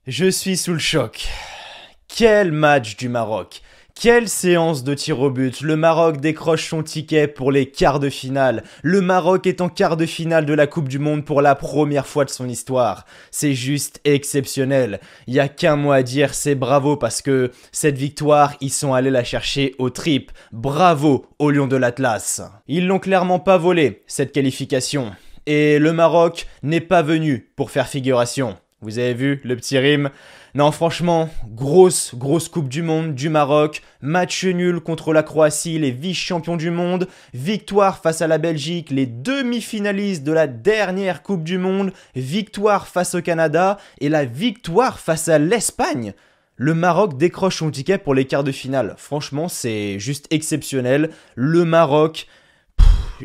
Je suis sous le choc. Quel match du Maroc! Quelle séance de tir au but! Le Maroc décroche son ticket pour les quarts de finale. Le Maroc est en quart de finale de la Coupe du Monde pour la première fois de son histoire. C'est juste exceptionnel. Il n'y a qu'un mot à dire, c'est bravo parce que cette victoire, ils sont allés la chercher au trip. Bravo aux Lions de l'Atlas. Ils l'ont clairement pas volé, cette qualification. Et le Maroc n'est pas venu pour faire figuration. Vous avez vu le petit rime? Non, franchement, grosse Coupe du Monde du Maroc, match nul contre la Croatie, les vice-champions du monde, victoire face à la Belgique, les demi-finalistes de la dernière Coupe du Monde, victoire face au Canada et la victoire face à l'Espagne. Le Maroc décroche son ticket pour les quarts de finale. Franchement, c'est juste exceptionnel. Le Maroc,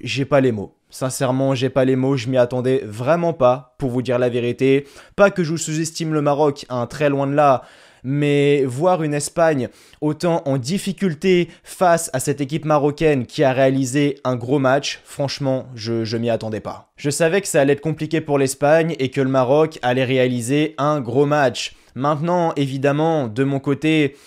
j'ai pas les mots. Sincèrement, j'ai pas les mots, je m'y attendais vraiment pas, pour vous dire la vérité. Pas que je sous-estime le Maroc, hein, très loin de là, mais voir une Espagne autant en difficulté face à cette équipe marocaine qui a réalisé un gros match, franchement, je m'y attendais pas. Je savais que ça allait être compliqué pour l'Espagne et que le Maroc allait réaliser un gros match. Maintenant, évidemment, de mon côté,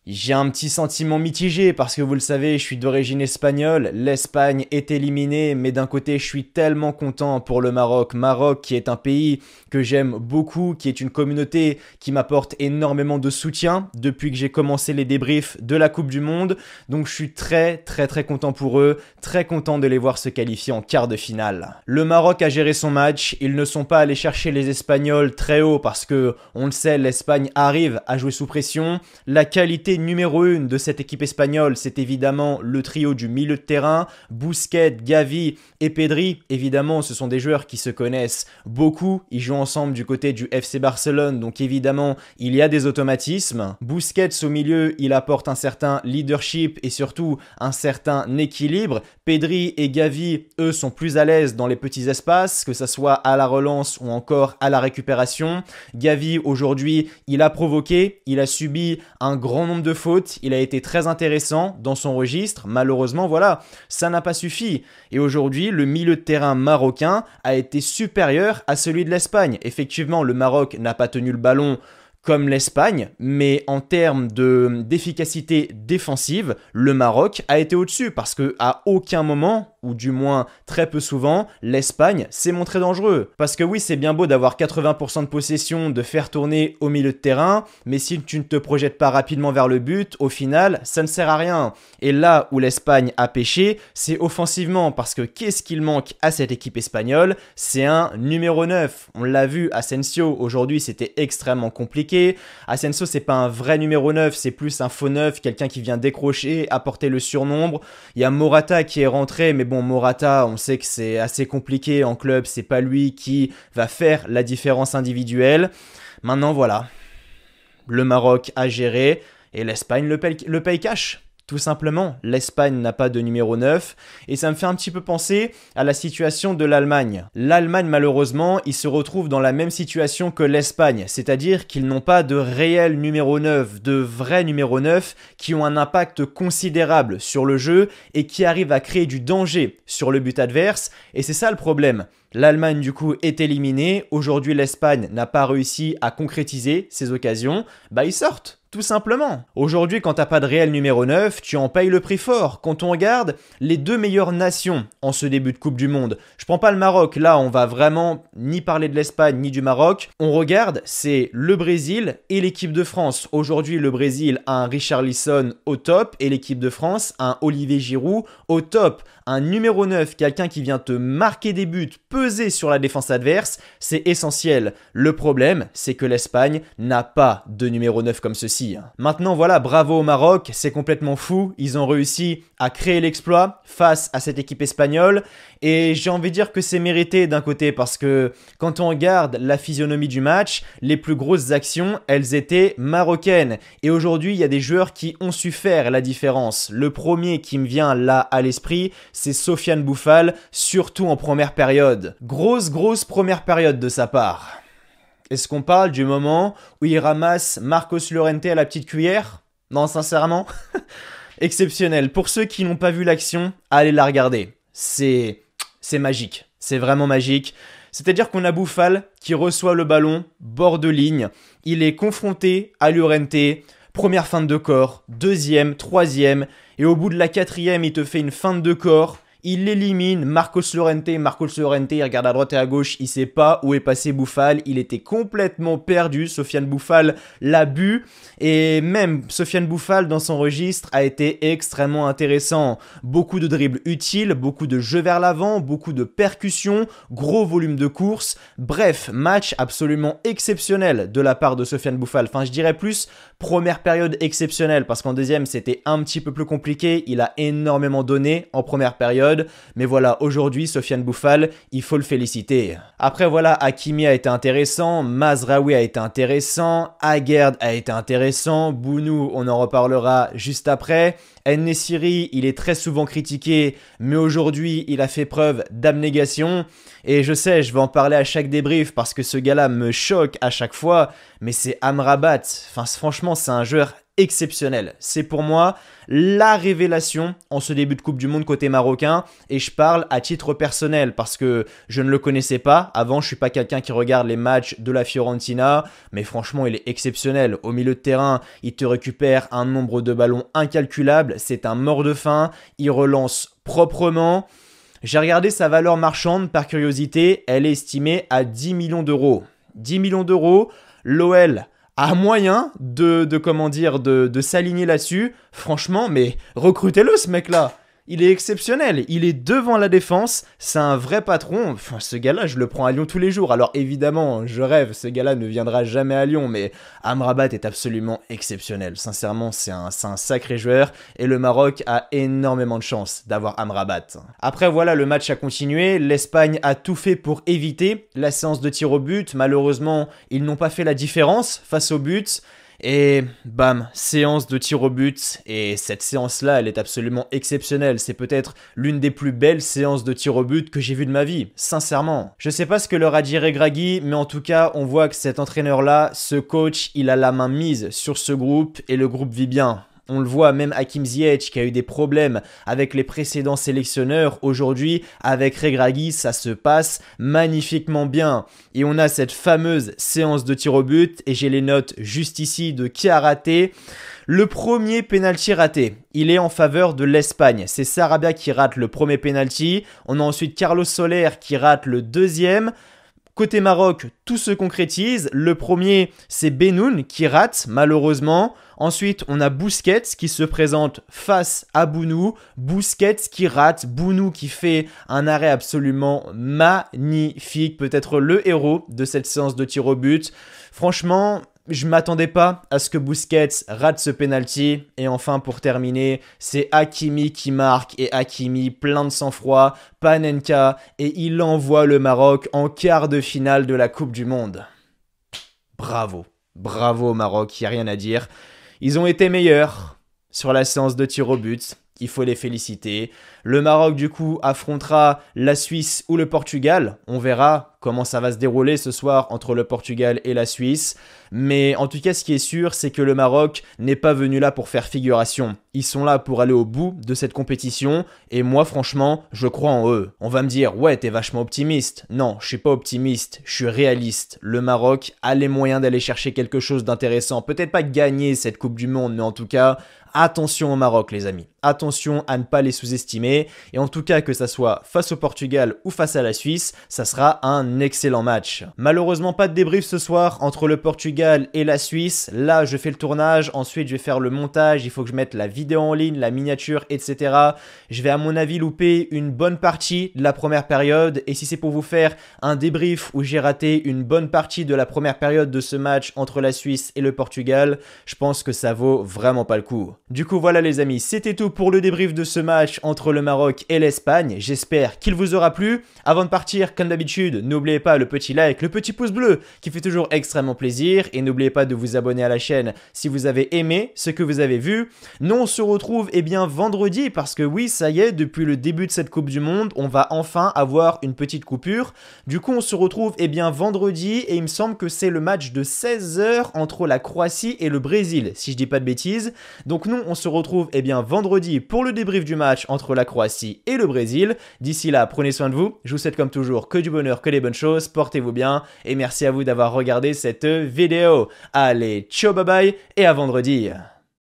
j'ai un petit sentiment mitigé parce que vous le savez, je suis d'origine espagnole, l'Espagne est éliminée, mais d'un côté je suis tellement content pour le Maroc. Maroc qui est un pays que j'aime beaucoup, qui est une communauté qui m'apporte énormément de soutien depuis que j'ai commencé les débriefs de la Coupe du Monde. Donc je suis très content pour eux, très content de les voir se qualifier en quart de finale. Le Maroc a géré son match, ils ne sont pas allés chercher les Espagnols très haut parce que, on le sait, l'Espagne arrive à jouer sous pression. La qualité numéro 1 de cette équipe espagnole, c'est évidemment le trio du milieu de terrain, Busquets, Gavi et Pedri. Évidemment, ce sont des joueurs qui se connaissent beaucoup, ils jouent ensemble du côté du FC Barcelone, donc évidemment, il y a des automatismes. Busquets au milieu, il apporte un certain leadership et surtout un certain équilibre. Pedri et Gavi, eux, sont plus à l'aise dans les petits espaces, que ce soit à la relance ou encore à la récupération. Gavi, aujourd'hui, il a provoqué, il a subi un grand nombre de fautes, il a été très intéressant dans son registre. Malheureusement, voilà, ça n'a pas suffi. Et aujourd'hui, le milieu de terrain marocain a été supérieur à celui de l'Espagne. Effectivement, le Maroc n'a pas tenu le ballon comme l'Espagne, mais en termes d'efficacité défensive, le Maroc a été au-dessus parce que à aucun moment, ou du moins très peu souvent, l'Espagne s'est montré dangereux. Parce que oui, c'est bien beau d'avoir 80% de possession, de faire tourner au milieu de terrain, mais si tu ne te projettes pas rapidement vers le but, au final, ça ne sert à rien. Et là où l'Espagne a pêché, c'est offensivement, parce que qu'est-ce qu'il manque à cette équipe espagnole? C'est un numéro 9. On l'a vu, Asensio, aujourd'hui, c'était extrêmement compliqué. Asensio, c'est pas un vrai numéro 9, c'est plus un faux 9, quelqu'un qui vient décrocher, apporter le surnombre. Il y a Morata qui est rentré, mais bon, Morata, on sait que c'est assez compliqué en club, c'est pas lui qui va faire la différence individuelle. Maintenant, voilà, le Maroc a géré et l'Espagne le paye cash. Tout simplement, l'Espagne n'a pas de numéro 9 et ça me fait un petit peu penser à la situation de l'Allemagne. L'Allemagne, malheureusement, ils se retrouvent dans la même situation que l'Espagne, c'est-à-dire qu'ils n'ont pas de réel numéro 9, de vrais numéro 9 qui ont un impact considérable sur le jeu et qui arrivent à créer du danger sur le but adverse et c'est ça le problème. L'Allemagne du coup est éliminée, aujourd'hui l'Espagne n'a pas réussi à concrétiser ses occasions, bah ils sortent. Tout simplement. Aujourd'hui, quand t'as pas de réel numéro 9, tu en payes le prix fort. Quand on regarde les deux meilleures nations en ce début de Coupe du Monde, je prends pas le Maroc, là on va vraiment ni parler de l'Espagne ni du Maroc. On regarde, c'est le Brésil et l'équipe de France. Aujourd'hui, le Brésil a un Richarlison au top et l'équipe de France a un Olivier Giroud au top. Un numéro 9, quelqu'un qui vient te marquer des buts, peser sur la défense adverse, c'est essentiel. Le problème, c'est que l'Espagne n'a pas de numéro 9 comme ceci. Maintenant, voilà, bravo au Maroc, c'est complètement fou. Ils ont réussi à créer l'exploit face à cette équipe espagnole. Et j'ai envie de dire que c'est mérité d'un côté parce que quand on regarde la physionomie du match, les plus grosses actions, elles étaient marocaines. Et aujourd'hui, il y a des joueurs qui ont su faire la différence. Le premier qui me vient là à l'esprit, c'est Sofiane Bouffal, surtout en première période. Grosse première période de sa part. Est-ce qu'on parle du moment où il ramasse Marcos Llorente à la petite cuillère? Non, sincèrement, exceptionnel. Pour ceux qui n'ont pas vu l'action, allez la regarder. C'est magique. C'est vraiment magique. C'est-à-dire qu'on a Boufal qui reçoit le ballon, bord de ligne, il est confronté à Llorente, première feinte de corps, deuxième, troisième, et au bout de la quatrième, il te fait une feinte de corps. Il élimine Marcos Llorente, il regarde à droite et à gauche, il sait pas où est passé Boufal, il était complètement perdu, Sofiane Boufal l'a bu, et même Sofiane Boufal dans son registre a été extrêmement intéressant. Beaucoup de dribbles utiles, beaucoup de jeux vers l'avant, beaucoup de percussions, gros volume de course, bref, match absolument exceptionnel de la part de Sofiane Boufal. Enfin, je dirais plus première période exceptionnelle, parce qu'en deuxième, c'était un petit peu plus compliqué, il a énormément donné en première période. Mais voilà, aujourd'hui, Sofiane Boufal, il faut le féliciter. Après, voilà, Hakimi a été intéressant, Mazraoui a été intéressant, Aguerd a été intéressant, Bounou, on en reparlera juste après. En-Nesyri, il est très souvent critiqué, mais aujourd'hui, il a fait preuve d'abnégation. Et je sais, je vais en parler à chaque débrief parce que ce gars-là me choque à chaque fois, mais c'est Amrabat. Enfin, franchement, c'est un joueur exceptionnel. C'est pour moi la révélation en ce début de Coupe du Monde côté marocain, et je parle à titre personnel parce que je ne le connaissais pas. Avant, je suis pas quelqu'un qui regarde les matchs de la Fiorentina, mais franchement, il est exceptionnel. Au milieu de terrain, il te récupère un nombre de ballons incalculable, c'est un mort de faim, il relance proprement. J'ai regardé sa valeur marchande par curiosité, elle est estimée à 10 millions d'euros. 10 millions d'euros, l'OL a moyen de s'aligner là-dessus. Franchement, mais recrutez-le ce mec-là. Il est exceptionnel, il est devant la défense, c'est un vrai patron. Enfin, ce gars-là, je le prends à Lyon tous les jours. Alors évidemment, je rêve, ce gars-là ne viendra jamais à Lyon, mais Amrabat est absolument exceptionnel. Sincèrement, c'est un sacré joueur et le Maroc a énormément de chance d'avoir Amrabat. Après, voilà, le match a continué. L'Espagne a tout fait pour éviter la séance de tir au but. Malheureusement, ils n'ont pas fait la différence face au but. Et bam, séance de tir au but, et cette séance-là, elle est absolument exceptionnelle. C'est peut-être l'une des plus belles séances de tir au but que j'ai vues de ma vie, sincèrement. Je sais pas ce que leur a dit Regragui, mais en tout cas, on voit que cet entraîneur-là, ce coach, il a la main mise sur ce groupe, et le groupe vit bien. On le voit, même Hakim Ziyech qui a eu des problèmes avec les précédents sélectionneurs, aujourd'hui avec Regragui ça se passe magnifiquement bien. Et on a cette fameuse séance de tir au but et j'ai les notes juste ici de qui a raté. Le premier penalty raté, il est en faveur de l'Espagne. C'est Sarabia qui rate le premier penalty. On a ensuite Carlos Soler qui rate le deuxième. Côté Maroc, tout se concrétise. Le premier, c'est Benoun qui rate, malheureusement. Ensuite, on a Busquets qui se présente face à Bounou. Busquets qui rate, Bounou qui fait un arrêt absolument magnifique. Peut-être le héros de cette séance de tir au but. Franchement, je m'attendais pas à ce que Busquets rate ce penalty. Et enfin, pour terminer, c'est Hakimi qui marque. Et Hakimi, plein de sang-froid, Panenka. Et il envoie le Maroc en quart de finale de la Coupe du Monde. Bravo. Bravo au Maroc, il n'y a rien à dire. Ils ont été meilleurs sur la séance de tir au but. Il faut les féliciter. Le Maroc, du coup, affrontera la Suisse ou le Portugal. On verra comment ça va se dérouler ce soir entre le Portugal et la Suisse. Mais en tout cas, ce qui est sûr, c'est que le Maroc n'est pas venu là pour faire figuration. Ils sont là pour aller au bout de cette compétition. Et moi, franchement, je crois en eux. On va me dire, ouais, t'es vachement optimiste. Non, je suis pas optimiste, je suis réaliste. Le Maroc a les moyens d'aller chercher quelque chose d'intéressant. Peut-être pas gagner cette Coupe du Monde, mais en tout cas, attention au Maroc, les amis. Attention à ne pas les sous-estimer. Et en tout cas, que ça soit face au Portugal ou face à la Suisse, ça sera un excellent match. Malheureusement, pas de débrief ce soir entre le Portugal et la Suisse. Là, je fais le tournage. Ensuite, je vais faire le montage. Il faut que je mette la vidéo en ligne, la miniature, etc. Je vais, à mon avis, louper une bonne partie de la première période. Et si c'est pour vous faire un débrief où j'ai raté une bonne partie de la première période de ce match entre la Suisse et le Portugal, je pense que ça vaut vraiment pas le coup. Du coup, voilà les amis, c'était tout pour le débrief de ce match entre le Maroc et l'Espagne. J'espère qu'il vous aura plu. Avant de partir, comme d'habitude, n'oubliez pas le petit like, le petit pouce bleu qui fait toujours extrêmement plaisir. Et n'oubliez pas de vous abonner à la chaîne si vous avez aimé ce que vous avez vu. Nous, on se retrouve vendredi parce que oui, ça y est, depuis le début de cette Coupe du Monde, on va enfin avoir une petite coupure. Du coup, on se retrouve vendredi et il me semble que c'est le match de 16h entre la Croatie et le Brésil, si je dis pas de bêtises. Donc nous, on se retrouve vendredi pour le débrief du match entre la Croatie et le Brésil. D'ici là, prenez soin de vous. Je vous souhaite comme toujours que du bonheur, que les bonnes bonnes choses, portez-vous bien, et merci à vous d'avoir regardé cette vidéo. Allez, ciao bye bye, et à vendredi.